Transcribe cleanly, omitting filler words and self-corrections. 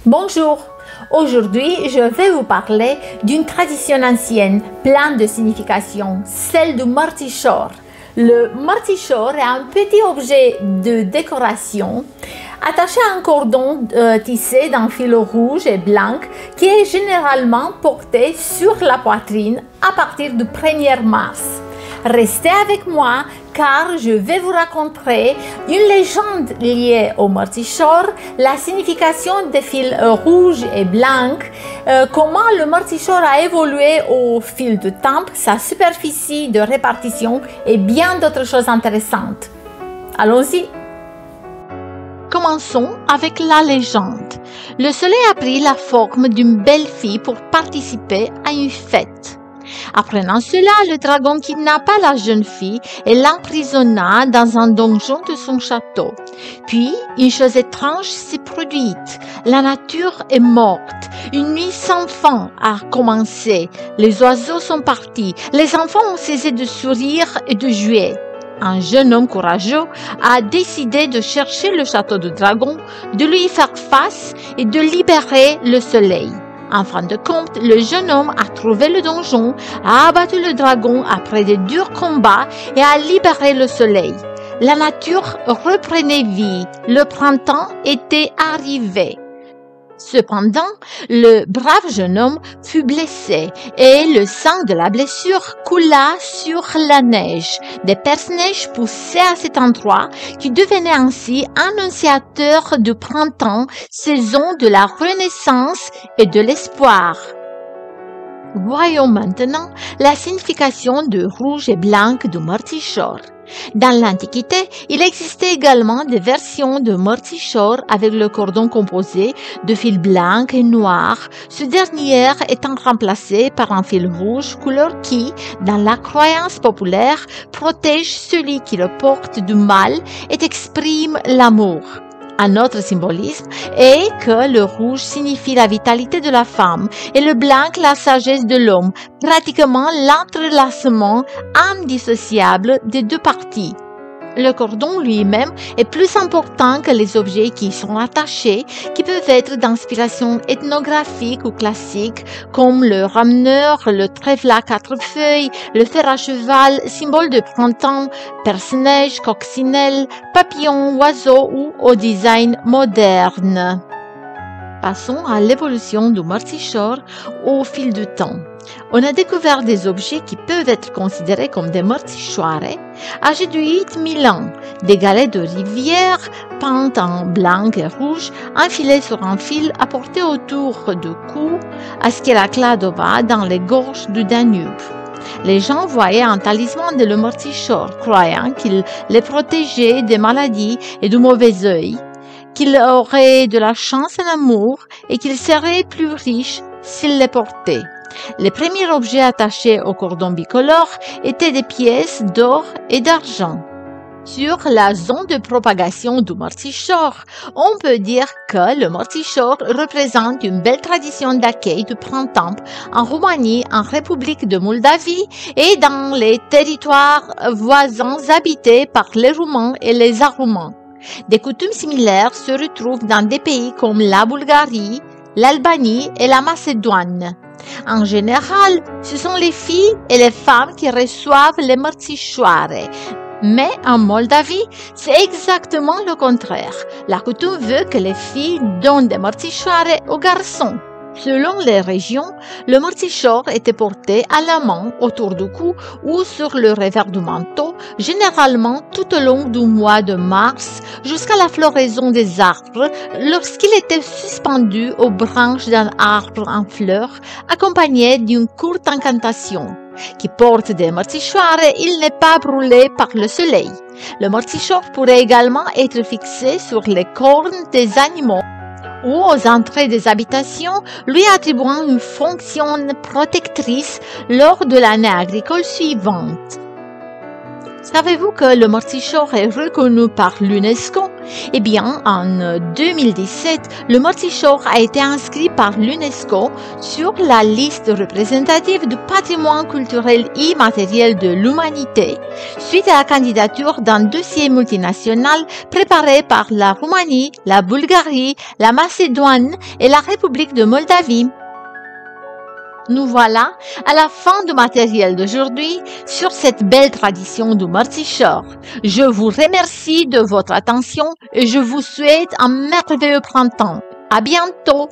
Bonjour, aujourd'hui je vais vous parler d'une tradition ancienne pleine de signification, celle du martichor. Le martichor est un petit objet de décoration attaché à un cordon tissé d'un fil rouge et blanc qui est généralement porté sur la poitrine à partir du 1er mars. Restez avec moi car je vais vous raconter une légende liée au martichor, la signification des fils rouges et blancs, comment le martichor a évolué au fil du temps, sa superficie de répartition et bien d'autres choses intéressantes. Allons-y! Commençons avec la légende. Le soleil a pris la forme d'une belle fille pour participer à une fête. Apprenant cela, le dragon kidnappa la jeune fille et l'emprisonna dans un donjon de son château. Puis, une chose étrange s'est produite. La nature est morte. Une nuit sans fin a commencé. Les oiseaux sont partis. Les enfants ont cessé de sourire et de jouer. Un jeune homme courageux a décidé de chercher le château du dragon, de lui faire face et de libérer le soleil. En fin de compte, le jeune homme a trouvé le donjon, a abattu le dragon après de durs combats et a libéré le soleil. La nature reprenait vie. Le printemps était arrivé. Cependant, le brave jeune homme fut blessé et le sang de la blessure coula sur la neige. Des perce-neige poussaient à cet endroit qui devenait ainsi annonciateur du printemps, saison de la renaissance et de l'espoir. Voyons maintenant la signification de rouge et blanc du martichor. Dans l'Antiquité, il existait également des versions de martichor avec le cordon composé de fils blancs et noirs, ce dernier étant remplacé par un fil rouge, couleur qui, dans la croyance populaire, protège celui qui le porte du mal et exprime l'amour. Un autre symbolisme est que le rouge signifie la vitalité de la femme et le blanc la sagesse de l'homme, pratiquement l'entrelacement indissociable des deux parties. Le cordon lui-même est plus important que les objets qui y sont attachés, qui peuvent être d'inspiration ethnographique ou classique, comme le rameneur, le trèfle à 4 feuilles, le fer à cheval, symbole de printemps, perce-neige, coccinelle, papillon, oiseau ou au design moderne. Passons à l'évolution du martichor au fil du temps. On a découvert des objets qui peuvent être considérés comme des martichoires âgés de 8000 ans, des galets de rivière peints en blanc et rouge, enfilés sur un fil apporté autour du cou à Skela Kladova dans les gorges du Danube. Les gens voyaient un talisman de le martichor, croyant qu'il les protégeait des maladies et du mauvais œil, qu'il aurait de la chance en amour et qu'il serait plus riche s'il les portait. Les premiers objets attachés au cordon bicolore étaient des pièces d'or et d'argent. Sur la zone de propagation du martichor, on peut dire que le martichor représente une belle tradition d'accueil du printemps en Roumanie, en République de Moldavie et dans les territoires voisins habités par les Roumains et les Aroumains. Des coutumes similaires se retrouvent dans des pays comme la Bulgarie, l'Albanie et la Macédoine. En général, ce sont les filles et les femmes qui reçoivent les martichoires. Mais en Moldavie, c'est exactement le contraire. La coutume veut que les filles donnent des martichoires aux garçons. Selon les régions, le martichor était porté à la main, autour du cou ou sur le revers du manteau, généralement tout au long du mois de mars jusqu'à la floraison des arbres, lorsqu'il était suspendu aux branches d'un arbre en fleurs, accompagné d'une courte incantation. Qui porte des martichoires, il n'est pas brûlé par le soleil. Le martichor pourrait également être fixé sur les cornes des animaux ou aux entrées des habitations, lui attribuant une fonction protectrice lors de l'année agricole suivante. Savez-vous que le Mortichor est reconnu par l'UNESCO? Eh bien, en 2017, le Mortichor a été inscrit par l'UNESCO sur la liste représentative du patrimoine culturel immatériel de l'humanité, suite à la candidature d'un dossier multinational préparé par la Roumanie, la Bulgarie, la Macédoine et la République de Moldavie. Nous voilà à la fin du matériel d'aujourd'hui sur cette belle tradition du Mortichor. Je vous remercie de votre attention et je vous souhaite un merveilleux printemps. À bientôt!